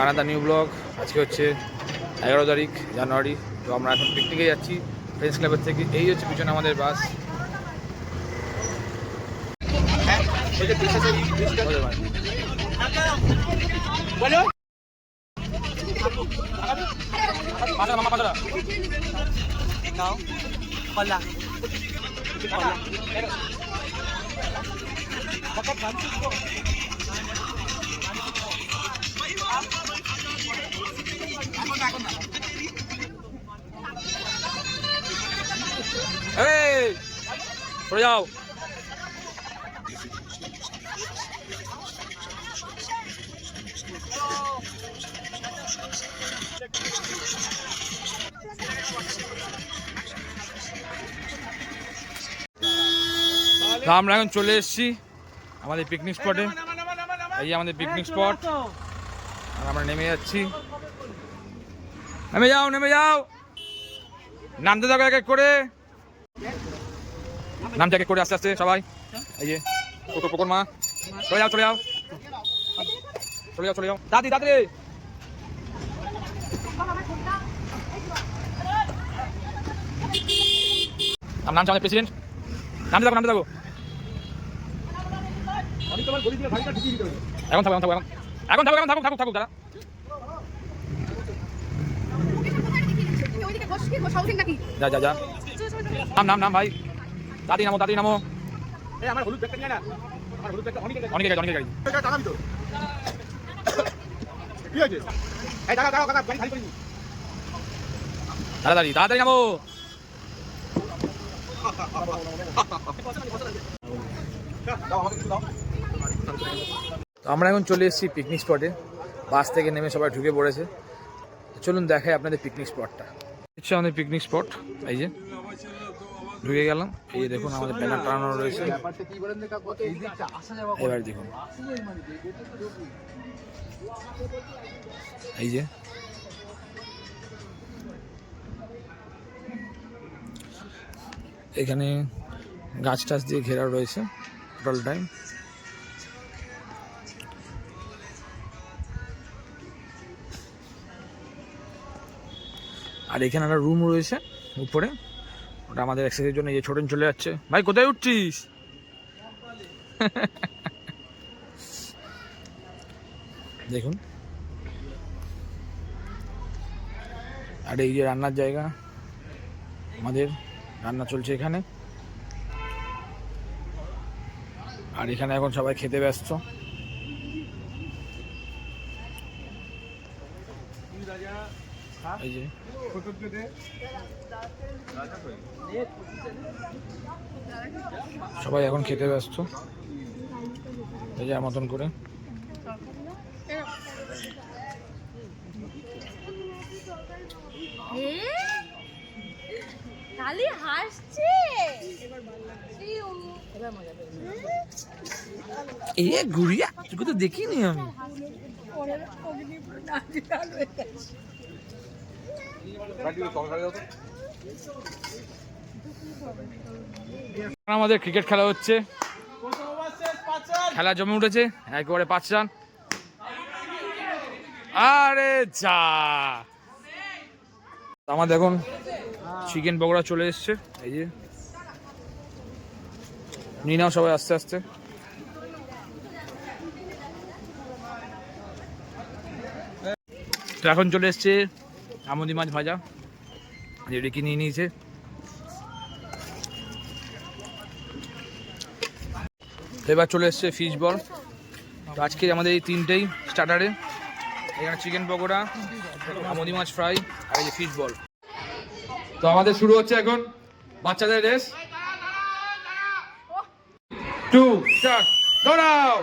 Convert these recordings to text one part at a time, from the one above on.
Another new blog. আজকে হচ্ছে 11 তারিখ জানুয়ারি। তো আমরা এখন পিকনিকে যাচ্ছি ফ্রেন্ডস ক্লাবের থেকে। এই হচ্ছে পিছনে আমাদের বাস। সরে যাও। আমরা এখন চলে এসেছি আমাদের পিকনিক স্পটে। এই আমাদের পিকনিক স্পট, আর আমরা নেমে যাচ্ছি। নেমে যাও, নেমে যাও, নামতে থাকো এক এক করে, নামতে এক এক করে আস্তে আস্তে সবাই। এই যে ছোটো পকর মা, চলে যাও, চলে যাও, চলে যাও, চলে যাও, দাদি দাদি। নাম আমাদের প্রেসিডেন্ট। নামতে থাকো, নামতে থাকো। এখন থাকো, এখন থাকো, এখন থাকো, এখন থাকো, থাকুক থাকুক দাদা। যা যা যা, নাম নাম নাম ভাই। দাদি নামো, দাদি নামো। অনেকে গাড়ি, অনেকে গাড়ি। তাড়াতাড়ি তাড়াতাড়ি নামো। আমরা এখন চলে এসেছি পিকনিক স্পটে। বাস থেকে নেমে সবাই ঢুকে পড়েছে। চলুন দেখাই আপনাদের পিকনিক স্পটটা। হচ্ছে আমাদের পিকনিক স্পট। এই যে ঢুকে গেলাম। এই যে দেখুন আমাদের ব্যানার টানানো রয়েছে। এবার দেখুন, এই যে এখানে গাছ টাছ দিয়ে ঘেরা রয়েছে টোটাল টাইম। আর এখানে একটা রুম রয়েছে উপরে, ওটা আমাদের এক্সারসাইজের জন্য। এই যে ছোটন চলে যাচ্ছে। ভাই কোথায় উঠছিস? দেখুন, আর এই যে রান্নার জায়গা, আমাদের রান্না চলছে এখানে। আর এখানে এখন সবাই খেতে ব্যস্ত। এই যে সবাই এখন খেতে ব্যস্ত, এই যার মতন করে। গুড়িয়া তোকে তো দেখিনি আমি। আমাদের ক্রিকেট খেলা হচ্ছে, খেলা জমে উঠেছে একেবারে 5 রান। আরে যা, আমাদের এখন চিকেন পকোড়া চলে এসছে। এই যে নিয়ে নাও সবাই আস্তে আস্তে। তো এখন চলে এসছে আমুদি মাছ ভাজা, যেটা কি নিয়ে নিয়েছে। এবার চলে এসছে ফিশ বল। তো আজকে আমাদের এই 3টেই স্টার্টারে। এখানে চিকেন পকোড়া, আমুদি মাছ ফ্রাই, আর এই যে ফিশ বল। তো আমাদের শুরু হচ্ছে এখন বাচ্চাদের রেস। 2 স্টার্ট, দৌড়াও।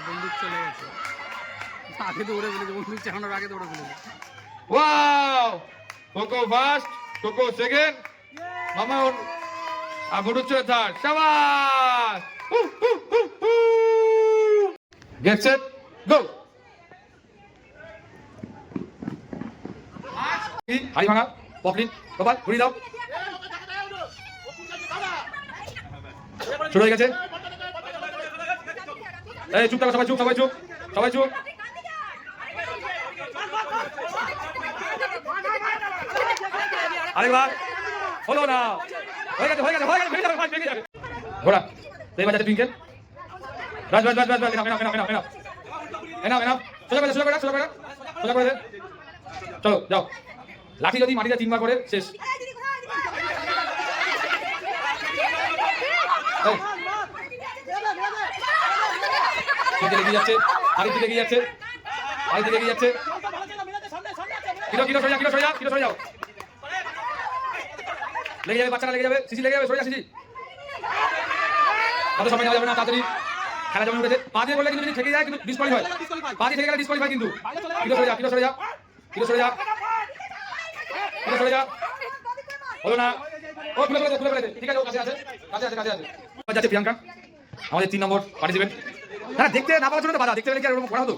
বন্দুক চলে গেছে, আগে দৌড়ে ফেলেছে, বন্দুক চালানোর আগে দৌড়ে ফেলেছে। Wow, Koko first, Koko second, মামা আর বুড়ুচ্ছ থার্ড। শাবাশ, গেট সেট গো। হাড়ি ভাঙা, পকলিন, গোপাল ঘুরি দাও। শুরু হয়ে গেছে। এই চুপ থাকো সবাই, চুপ সবাই, চুপ সবাই, চুপ। আরেকবার হলো না, হয়ে গেছে হয়ে গেছে হয়ে গেছে, ভেঙে যাবে ঘোড়া। তো এবার যাচ্ছে টুইঙ্কেল, বাস বাস বাস বাস বাস, enough enough enough enough enough enough, সোজা করে সোজা করে সোজা করে সোজা করে দে। চলো যাও, লাঠি যদি মাটিতে 3 বার করে শেষ। এগিয়ে যাচ্ছে, আরেক দিকে এগিয়ে যাচ্ছে, আরেক দিকে এগিয়ে যাচ্ছে। কিলো কিলো সরে যাও, কিলো সরে যাও, কিলো সরে যাও, লেগে যাবে বাচ্চারা, লেগে যাবে, সিসি লেগে যাবে, সরে যা সিসি। কত সময় নেওয়া যাবে না, তাড়াতাড়ি খেলা জমে উঠেছে। পা দিয়ে বললে কিন্তু যদি থেকে যায় কিন্তু ডিসকোয়ালিফাই, পা দিয়ে থেকে গেলে ডিসকোয়ালিফাই কিন্তু। কিলো সরে যা, কিলো সরে যা, কিলো সরে যা, কিলো সরে যা, হলো না। ও খুলে ফেলে দে, খুলে ফেলে দে, ঠিক আছে, ও কাছে আছে, কাছে আছে, কাছে আছে। যাচ্ছে প্রিয়াঙ্কা, আমাদের 3 নম্বর পার্টিসিপেন্ট। হ্যাঁ, দেখতে না পাওয়ার জন্য তো বাধা, দেখতে পেলে কি আর ওরকম করা হতো।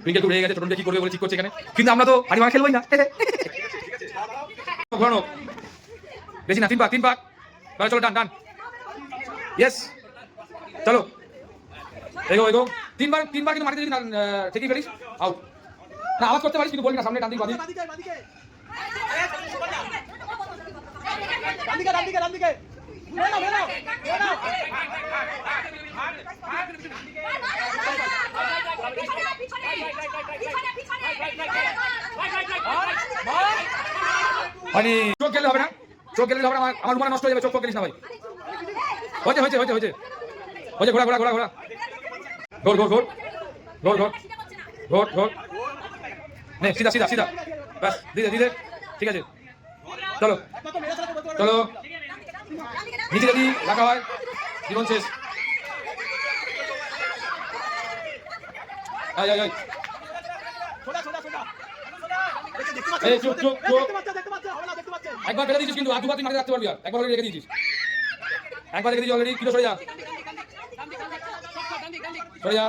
টুইঙ্কেল খুব রেগে গেছে, টোটনকে কি করবে বলে ঠিক করছে এখানে, কিন্তু আমরা তো হাড়ি ভাঙা খেলবোই না। ঘোরানো বেশি না, 3 পাক 3 পাক, চলো ডান ডান, ইয়েস চলো এগো এগো। 3 বার কিন্তু মাটিতে যদি ঠিকই ফেলিস আউট। না আওয়াজ করতে পারিস কিন্তু বলবি না, সামনে ডান দিক বাদিক। মানে চোখ গেলে হবে না, চোখ গেলে হবে না, আমার রুমাল নষ্ট হয়ে যাবে, চোখ গেলিস না ভাই। হয়েছে হয়েছে হয়েছে হয়েছে হয়েছে, ঘোড়া ঘোড়া ঘোড়া ঘোড়া, ঘোর ঘোর ঘোর ঘোর ঘোর ঘোর ঘোর, নে সিধা সিধা সিধা, ব্যাস দিদে দিদে, ঠিক আছে চলো চলো। নিচে যদি রাখা হয় জীবন শেষ। আয় আয় আয়, এই চুপ চুপ চুপ, একবার ফেলে দিয়েছিস কিন্তু আর 2 বার তুই মাঠে রাখতে পারবি, আর একবার রেখে দিয়েছিস, একবার রেখে দিয়েছিস অলরেডি। কিলো সরে যা, সরে যা,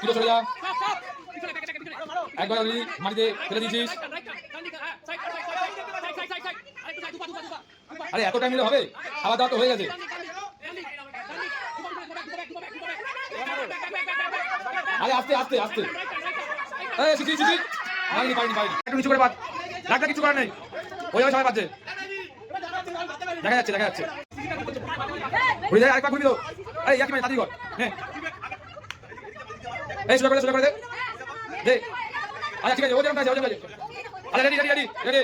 কিলো সরে যা, একবার অলরেডি মাটিতে ফেলে দিয়েছিস। আরে এত টাইম নিলে হবে, খাওয়া দাওয়া তো হয়ে গেছে। আরে আস্তে আস্তে আস্তে, এই সিসি সিসি, পাইনি পাইনি পাইনি, একটু নিচু করে বাদ, ডাক্তার কিছু করার নেই, ওইভাবে সবাই বাজছে, দেখা যাচ্ছে দেখা যাচ্ছে। ঘুরে যায়, আরেকবার ঘুরবি তো, এই একই মানে তাড়াতাড়ি কর, হ্যাঁ এই সোজা করে দে দে। আচ্ছা ঠিক আছে, ও যেমন আছে ও যেমন আছে। আরে ready ready ready ready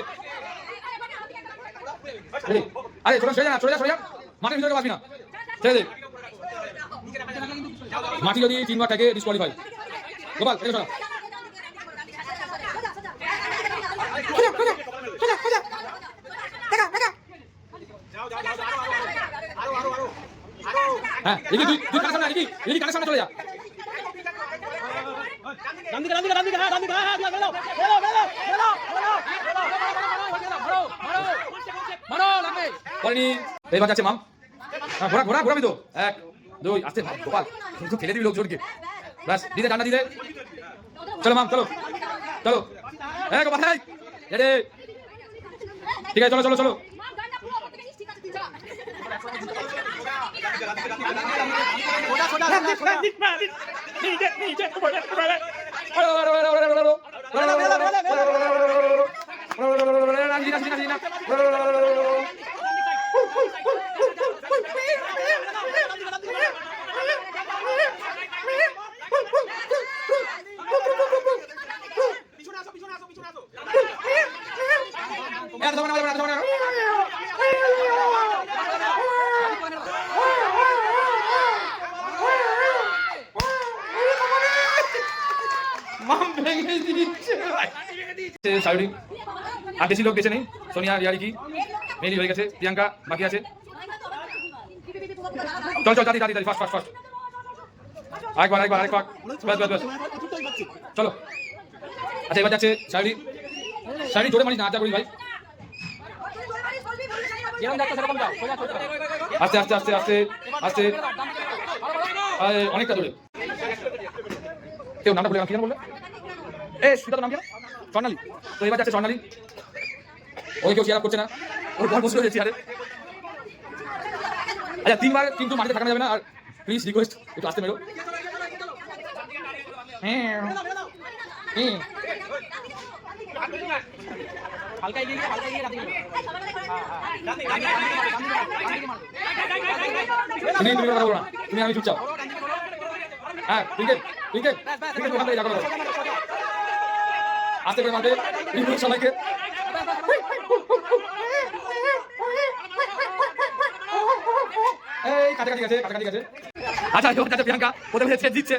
ready, আরে ছোট সরে যা সরে যা সরে যা, মাটির ভিতরে বাসবি না, ছেড়ে দে। মাটি যদি 3 বার থাকে ডিসকোয়ালিফাই। গোপাল এটা সরা, হ্যাঁ এদিকে তুই কানের সামনে, এদিকে কানের সামনে চলে যা। এবার যাচ্ছে মাম, ঘোরা ঘোরা ঘোরাবি তো, 1 2 আস্তে গোপাল, কিন্তু ফেলে দিবি লোকজনকে, ব্যাস দিদে ডান্ডা দিদে, চলো মাম চলো চলো, হ্যাঁ গোপাল হ্যাঁ রেডি, ঠিক আছে চলো চলো চলো। আর বেশি লোক বেঁচে নেই, সোনিয়া রিয়ারিকি মেলি হয়ে গেছে, প্রিয়াঙ্কা বাকি আছে। চল চল তাড়াতাড়ি তাড়াতাড়ি, ফাস্ট ফাস্ট ফাস্ট, আরেকবার আরেকবার আরেকবার, বাস বাস বাস চলো। আচ্ছা এবার যাচ্ছে শাড়ি, শাড়ি জোরে মারিস না, আচ্ছা করিস ভাই, আস্তে আস্তে আস্তে আস্তে আস্তে, অনেকটা জোরে। কেউ নামটা বলে কি নাম বললে, এ সুতা তো নাম কি না, স্বর্ণালী। তো এবার যাচ্ছে স্বর্ণালী, ওই কেউ চেয়ার আপ করছে না, ওর বল বসে রয়েছে চেয়ারে। আচ্ছা 3 বার কিন্তু মাটিতে থাকা যাবে না, আর প্লিজ রিকোয়েস্ট একটু আসতে মেরো। হালকা এগিয়ে গিয়ে তুমি কথা বলো না, তুমি আমি চুপচাপ। হ্যাঁ ক্রিকেট ক্রিকেট ক্রিকেট ওখান থেকে যা করো আস্তে করে মারবে সবাইকে। এই কাছাকাছি গেছে কাছাকাছি গেছে। আচ্ছা যাচ্ছে প্রিয়াঙ্কা ওদের মধ্যে ছেদ দিচ্ছে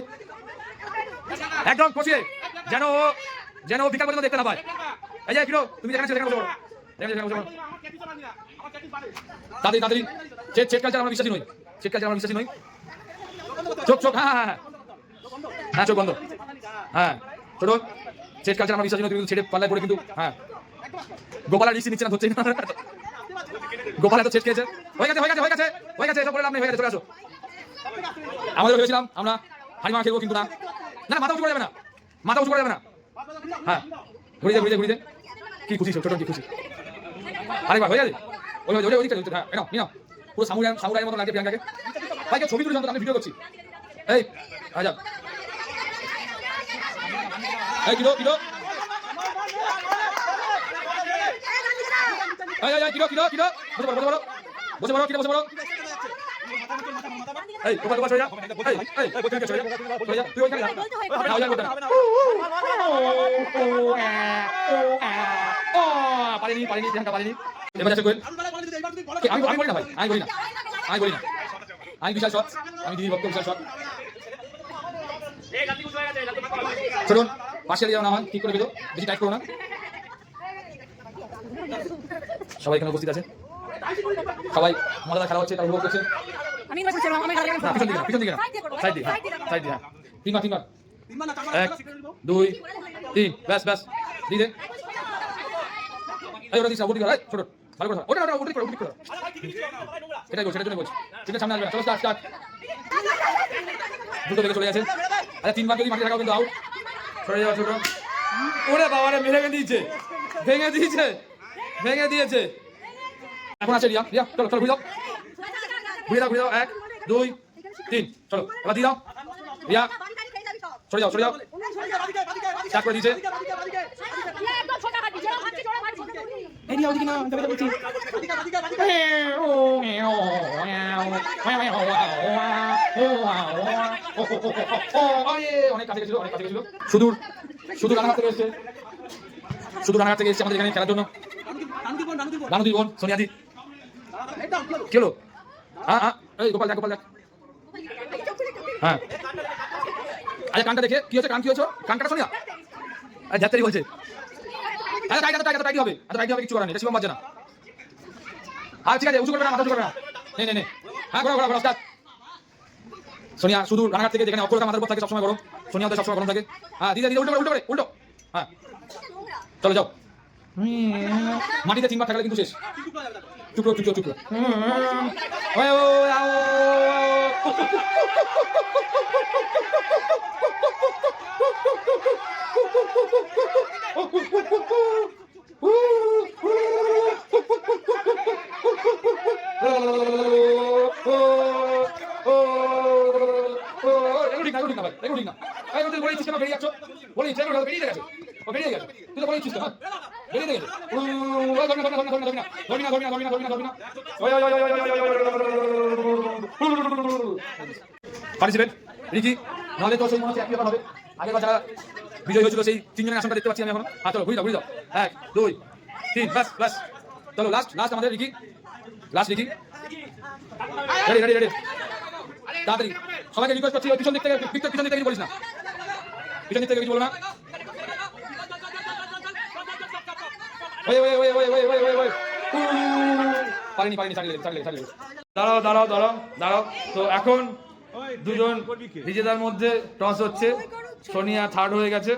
একদম কষিয়ে, যেন যেন বিকাল পর্যন্ত দেখতে না পায়। এই যে কিরো তুমি যেখানে ছিল সেখানে বসে পড়ো, তাড়াতাড়ি তাড়াতাড়ি। ছেদ কালচার আমরা বিশ্বাসী নই, ছেদ কালচার আমরা বিশ্বাসী নই। চোখ চোখ হ্যাঁ হ্যাঁ হ্যাঁ চোখ বন্ধ। হ্যাঁ ছোট ছেদ কালচার আমরা বিশ্বাসী নই, তুমি কিন্তু ছেড়ে পাল্লায় পড়ে কিন্তু। হ্যাঁ গোপাল আর রিসি নিচ্ছে না, ধরছে না। গোপাল এত ছেদ খেয়েছে। হয়ে গেছে হয়ে গেছে হয়ে গেছে হয়ে গেছে, এসব বলে লাভ নেই, হয়ে গেছে, চলে আসো। আমাদের ভেবেছিলাম আমরা হাড়ি মারা খেলবো, কিন্তু না না, মাথা উঁচু করা যাবে না, মাথা উঁচু করা যাবে না। হ্যাঁ ঘুরিয়ে ঘুরিয়ে ঘুরিয়ে কি খুশি ছোট কি খুশি। আরেকবার হয়ে গেছে ওই ওই ওই হ্যাঁ নাও নিও। পুরো সামুরাইয়ের মতো লাগে প্রিয়াঙ্কাকে। ভাই কেউ ছবি তুলে আমি ভিডিও করছি। এই আজা এই kilo kilo kilo kilo kilo বসে পড়ো বসে পড়ো কিলো বসে পড়ো। এই গোপাল গোপাল সরে যা, এই এই বসে সরে যা সরে যা, তুই ওইখানে যা। না ওইখানে করতে না। পারিনি পারিনি প্রিয়াঙ্কা পারিনি। এবার যাচ্ছে কোয়েল। আমি বলি না ভাই, আমি বলি না, আমি বলি না, আমি বিশাল শট, আমি দিদি ভক্ত বিশাল শট। চলুন পাশে যাও না, আমার ঠিক করে দিল, বেশি টাইট করো না। সবাই এখানে উপস্থিত আছে, সবাই মজাদার খেলা হচ্ছে, তার উপভোগ করছে। পিছন দিকে না সাইড দিয়ে, সাইড দিয়ে। তিনবার তিনবার 1 2 3 ব্যাস ব্যাস দিয়ে দে। এই ওটা দিস ওটি কর, ছোট ভালো করে ওটা ওটা ওটি কর ওটি কর। এটাই বল, সেটার জন্য বলছি। ঠিক আছে সামনে আসবে, চলো স্টার্ট স্টার্ট। দুটো বেগে চলে গেছে। আচ্ছা তিনবার যদি মাঠে থাকাও কিন্তু আউট। সরে যাও ছোট। ওরে বাবারে ভেঙে দিয়েছে, ভেঙে দিয়েছে, ভেঙে দিয়েছে। এখন আছে রিয়া, রিয়া চলো চলো ঘুরে যাও, ঘুরে দাও ঘুরে দাও। 1 2 3 চলো এবার দিয়ে দাও রিয়া, সরে যাও সরে যাও। স্টার্ট করে দিয়েছে। এরিয়া ওদিকে না, আমি তো বলছি অনেক কাছে গেছিল, অনেক কাছে গেছিল। সুদূর সুদূর রানাঘাট থেকে এসেছে, সুদূর রানাঘাট থেকে এসেছে আমাদের এখানে খেলার জন্য। রানুদি বোন সোনিয়াদি কি হলো? হ্যাঁ হ্যাঁ এই গোপাল দেখ গোপাল দেখ। হ্যাঁ আচ্ছা কানটা দেখে কি হচ্ছে, কান কি হচ্ছে, কান কাটা সোনিয়া যাত্রাই বলছে। আচ্ছা টাইট টাইট হবে, আচ্ছা টাইট হবে, কিছু করার নেই, শিবম বাজছে না। আর ঠিক আছে উঁচু করবে না, মাথা উঁচু করবে না। নে নে নে হ্যাঁ ঘোরা ঘোরা ঘোরা স্টার্ট। সোনিয়া শুধু রানাঘাট থেকে, যেখানে অক্ষরটা মাথার উপর থাকে সবসময় গরম, সোনিয়া ওদের সবসময় গরম থাকে। হ্যাঁ দিদি দিদি উল্টো করে উল্টো করে উল্টো। হ্যাঁ চলো যাও। মাটিতে 3 বার থাকলে কিন্তু শেষ। চুপ করো চুপ করো চুপ করো। পার্টিসিপেট রিকি, নাহলে তো সেই মনে হচ্ছে একই ব্যাপার হবে। আগের বার যারা বিজয় হয়েছিল সেই 3 জনের আসনটা দেখতে পাচ্ছি আমি এখন। হ্যাঁ চলো ঘুরে দাও ঘুরে দাও। 1 2 3 বাস বাস চলো লাস্ট লাস্ট আমাদের Ricky, last Ricky. Ready ready ready তাড়াতাড়ি। সবাইকে রিকোয়েস্ট করছি পিছন দিক থেকে, পিছন দিক থেকে কিছু বলিস না, পিছন দিক থেকে কিছু বলো না। ওই ওই ওই ওই ওই ওই ওই ওই পারিনি পারিনি, ছাড়লে ছাড়লে ছাড়লে। দাঁড়াও দাঁড়াও দাঁড়াও দাঁড়াও। তো এখন দুজন নিজেদের মধ্যে টস হচ্ছে। সোনিয়া থার্ড হয়ে গেছে,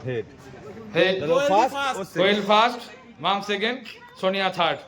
হেড হেড কোয়েল ফার্স্ট, মাম সেকেন্ড, সোনিয়া থার্ড।